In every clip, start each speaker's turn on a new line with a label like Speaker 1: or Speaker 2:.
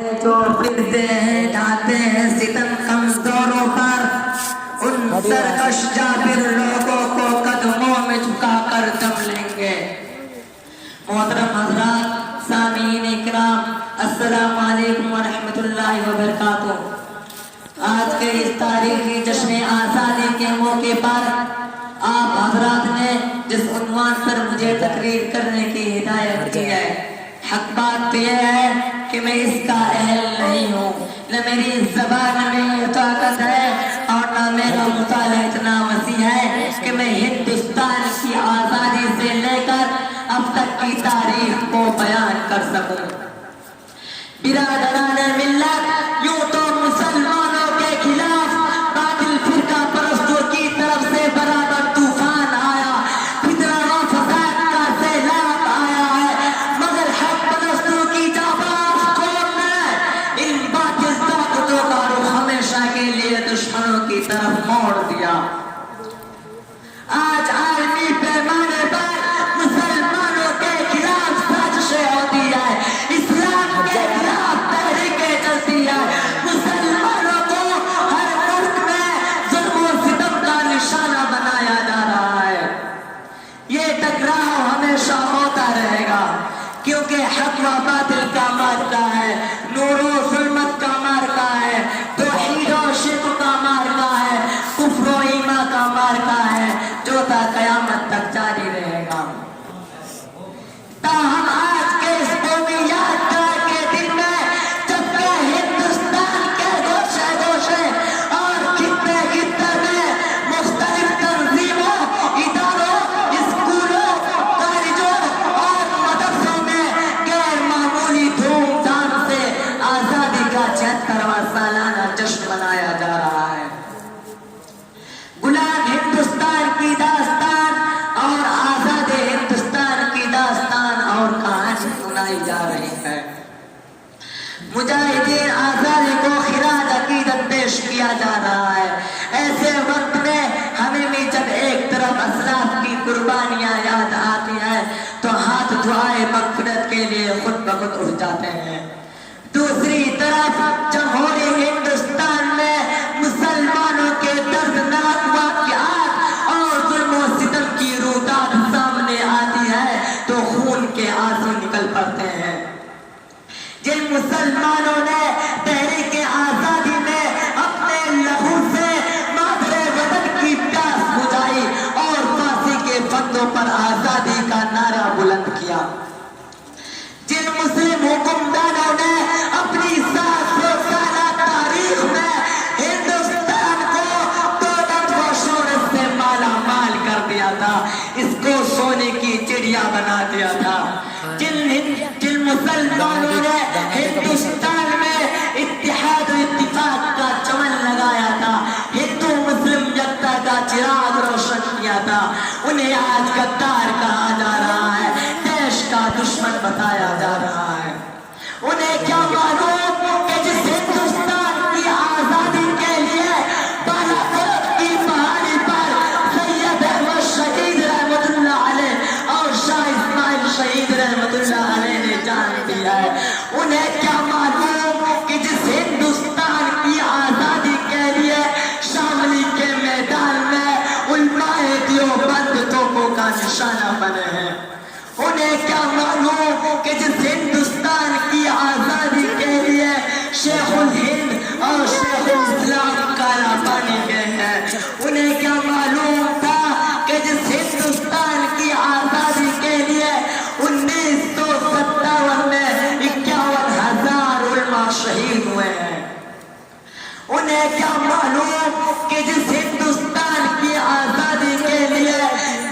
Speaker 1: جو پھرتے ہیں ڈھاتے ہیں ستم کمزوروں پر، ان سرکش جابر لوگوں کو قدموں میں جھکا کر دم لیں گے۔ محترم حضرات، سامعین اکرام، السلام علیکم ورحمۃ اللہ وبرکاتہ۔ آج کے اس تاریخی جشن آزادی کے موقع پر آپ حضرات نے جس عنوان پر مجھے تقریر کرنے کی ہدایت کی ہے، حق بات تو یہ ہے کہ میں اس کا اہل نہیں ہوں، نہ میری زبان میں یہ طاقت ہے اور نہ میرا مطالعہ اتنا وسیع ہے کہ میں ہندوستان کی آزادی سے لے کر اب تک کی تاریخ کو بیان کر سکوں۔ برادران ملت، یوں تو مسلمانوں کے خلاف باطل فرقہ پرستوں کی طرف سے برابر طوفان آیا، فتنہ و فساد کا سیلاب آیا ہے، مگر حق پرستوں کی جانباز قوم نے ان باطل طاقتوں کا رخ ہمیشہ کے لیے دشمنوں کی طرف موڑ دیا۔ آج عالمی پیمانے پر مسلمانوں کے خلاف سازشیں ہوتی ہے، اسلام کے خلاف تحریکیں چلتی ہے، مسلمانوں کو ہر ملک میں ظلم و ستم کا نشانہ بنایا جا رہا ہے۔ یہ ٹکراؤ ہمیشہ ہوتا رہے گا، کیونکہ حق و باطل کا معرکہ ہے، نور و ظلمت کا معرکہ ہے، توحید و شرک کا معرکہ ہے، کفر و ایمان کا معرکہ ہے، جو تا قیامت تک جاری رہے گا۔ تاہم آج کے اس قومی یادگار کے دن میں جب کہ ہندوستان کے گوشے گوشے اور خطے خطے میں مختلف تنظیموں، اداروں، اسکولوں، کالجوں اور مدرسوں میں غیر معمولی دھوم دھام سے آزادی کا 76واں سالانہ جشن منایا جا رہا ہے۔ غلام ہندوستان کی داستان اور آزاد ہندوستان کی داستان اور کہانی سنائی جا رہی ہے۔ مجاہدین آزادی کو خراج عقیدت پیش کیا جا رہا ہے۔ ایسے وقت میں ہمیں بھی جب ایک طرف اسلاف کی قربانیاں یاد آتی ہیں تو ہاتھ دعائے مغفرت کے لیے خود بخود اٹھ جاتے ہیں۔ دوسری طرف جمہوری ہندوستان میں مسلمانوں کے دردناک واقعات اور ظلم و ستم کی روداد سامنے آتی ہے تو خون کے آنسو نکل پڑتے ہیں۔ جن مسلمانوں نے تحریک آزادی میں اپنے لہو سے مادر وطن کی پیاس بجھائی اور پھانسی کے پھندوں پر آزادی کا نعرہ بلند کیا، جن مسلم حکمرانوں نے اپنی 700 سالہ تاریخ میں ہندوستان کو دولت و شہرت سے مالا مال کر دیا تھا، اس کو سونے کی چڑیا بنا دیا تھا، جن مسلمانوں نے ہندوستان میں اتحاد و اتفاق کا چمن لگایا تھا، ہندو مسلم یکتا کا چراغ روشن کیا تھا، انہیں آج غدار کہا جا رہا ہے، دیش کا دشمن بتایا جا رہا ہے۔ انہیں کیا معلوم کہ جس ہندوستان کی آزادی کے لیے بالا کوٹ کی پہاڑی پر سید احمد شہید رحمت اللہ علیہ اور شاہ اسماعیل شہید رحمت اللہ علیہ نے جان دیا ہے، انہیں کیا معلوم کہ جس ہندوستان کی آزادی کے لیے شاملی کے میدان میں علماء دیوبند توپوں کا نشانہ بنے ہیں، انہیں کیا معلوم کہ جس ہندوستان کی آزادی کے لیے شیخ الہند اور شیخ الاسلام کالا پانی گئے ہیں، انہیں کیا معلوم تھا کہ جس ہندوستان کی آزادی کے لیے 1957 میں 51,000 علماء شہید ہوئے ہیں، انہیں کیا معلوم کہ جس ہندوستان کی آزادی کے لیے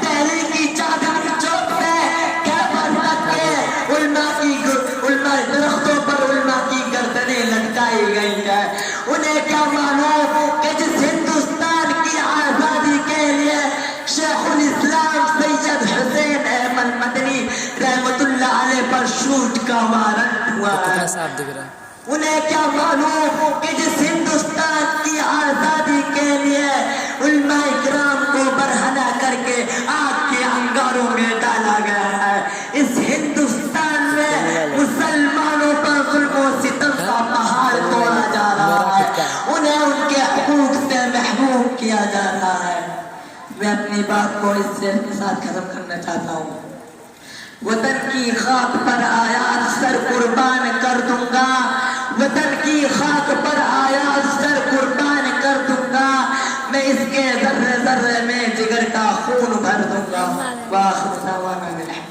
Speaker 1: دہلی کی چادر چوک میں خیبر تک کے علماء درختوں پر علماء کی گردنیں لٹکائی گئی ہیں، انہیں کیا معلوم کہ جس ہندوستان کی آزادی کے لیے شیخ الاسلام سید حسین احمد مدنی رحمت اللہ علیہ پر شوٹ کا وارنٹ ہوا ہے، انہیں کیا معلوم کہ جس ہندوستان کی آزادی کے لیے علماء کرام کو برہنہ کر کے آگ کے انگاروں میں ڈالا گیا ہے، اس ہندوستان میں مسلمانوں پر ظلم و ستم کا میں اپنی بات کو اس شعر کے ساتھ ختم کرنا چاہتا ہوں. وطن کی خاک پر آیا سر قربان کر دوں گا، وطن کی خاک پر آیا سر قربان کر دوں گا، میں اس کے ذرے ذرے میں جگر کا خون بھر دوں گا. وآخر دعوانا